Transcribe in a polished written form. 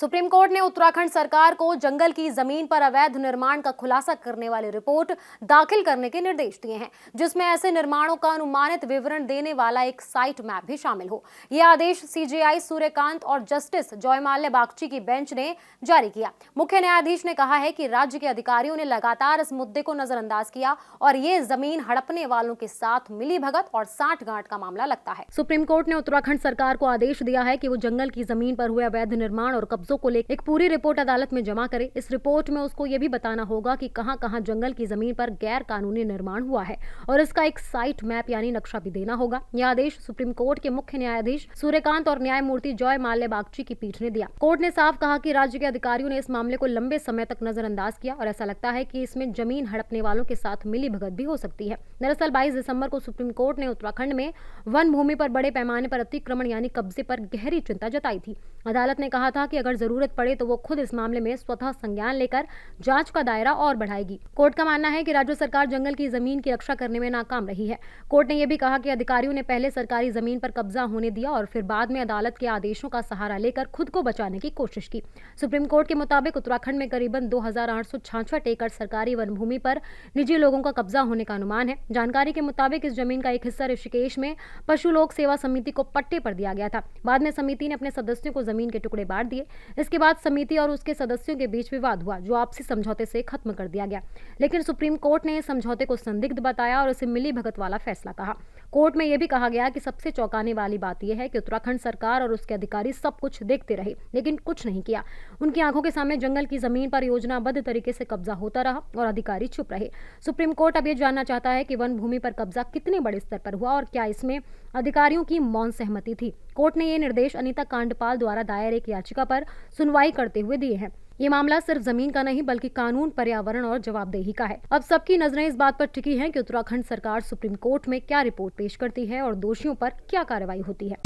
Supreme court ने उत्तराखंड सरकार को जंगल की जमीन पर अवैध निर्माण का खुलासा करने वाली रिपोर्ट दाखिल करने के निर्देश दिए हैं, जिसमें ऐसे निर्माणों का अनुमानित विवरण देने वाला एक साइट मैप भी शामिल हो। यह आदेश सीजेआई सूर्यकांत और जस्टिस जयमाल्या बागची की बेंच ने जारी किया। मुख्य न्यायाधीश ने कहा है कि राज्य के अधिकारियों ने लगातार इस मुद्दे को नजरअंदाज किया और ये जमीन हड़पने वालों के साथ मिलीभगत और सांठगांठ का मामला लगता है। सुप्रीम कोर्ट ने उत्तराखंड सरकार को आदेश दिया है कि वो जंगल की जमीन पर हुए अवैध निर्माण और कब्जों को लेकर एक पूरी रिपोर्ट अदालत में जमा करे। इस रिपोर्ट में उसको ये भी बताना होगा कि कहां-कहां जंगल की जमीन पर गैर कानूनी निर्माण हुआ है और इसका एक साइट मैप यानी नक्शा भी देना होगा। यह आदेश सुप्रीम कोर्ट के मुख्य न्यायाधीश सूर्यकांत और न्यायमूर्ति जयमाल्या बागची की पीठ ने दिया। कोर्ट ने साफ कहा कि राज्य के अधिकारियों ने इस मामले को लंबे समय तक नजरअंदाज किया और ऐसा लगता है कि इसमें जमीन हड़पने वालों के साथ मिलीभगत भी हो सकती है। दरअसल 22 दिसंबर को सुप्रीम कोर्ट ने उत्तराखंड में वन भूमि पर बड़े पैमाने पर अतिक्रमण यानी कब्जे पर गहरी चिंता जताई थी। अदालत ने कहा था कि अगर जरूरत पड़े तो वो खुद इस मामले में स्वतः संज्ञान लेकर जांच का दायरा और बढ़ाएगी। कोर्ट का मानना है कि राज्य सरकार जंगल की जमीन की रक्षा करने में नाकाम रही है। कोर्ट ने यह भी कहा कि अधिकारियों ने पहले सरकारी जमीन पर कब्जा होने दिया और फिर बाद में अदालत के आदेशों का सहारा लेकर खुद को बचाने की कोशिश की। सुप्रीम कोर्ट के मुताबिक उत्तराखंड में करीबन 2866 एकड़ सरकारी वन भूमि पर निजी लोगों का कब्जा होने का अनुमान है। जानकारी के मुताबिक इस जमीन का एक हिस्सा ऋषिकेश में पशु लोक सेवा समिति को पट्टे पर दिया गया था। बाद में समिति ने अपने सदस्यों को जमीन के टुकड़े बांट दिए। इसके बाद समिति और उसके सदस्यों के बीच विवाद हुआ, जो आपसी समझौते से खत्म कर दिया गया। लेकिन सुप्रीम कोर्ट ने इस समझौते को संदिग्ध बताया और इसे मिलीभगत वाला फैसला कहा। कोर्ट में यह भी कहा गया कि सबसे चौंकाने वाली बात यह है कि उत्तराखंड सरकार और उसके अधिकारी सब कुछ देखते रहे लेकिन कुछ नहीं किया। उनकी आंखों के सामने जंगल की जमीन पर योजनाबद्ध तरीके से कब्जा होता रहा और अधिकारी चुप रहे। सुप्रीम कोर्ट अब यह जानना चाहता है कि वन भूमि पर कब्जा कितने बड़े स्तर पर हुआ और क्या इसमें अधिकारियों की मौन सहमति थी। कोर्ट ने ये निर्देश अनीता कांडपाल द्वारा दायर एक याचिका पर सुनवाई करते हुए दिए हैं। ये मामला सिर्फ जमीन का नहीं बल्कि कानून, पर्यावरण और जवाबदेही का है। अब सबकी नजरें इस बात पर टिकी हैं कि उत्तराखंड सरकार सुप्रीम कोर्ट में क्या रिपोर्ट पेश करती है और दोषियों पर क्या कार्रवाई होती है।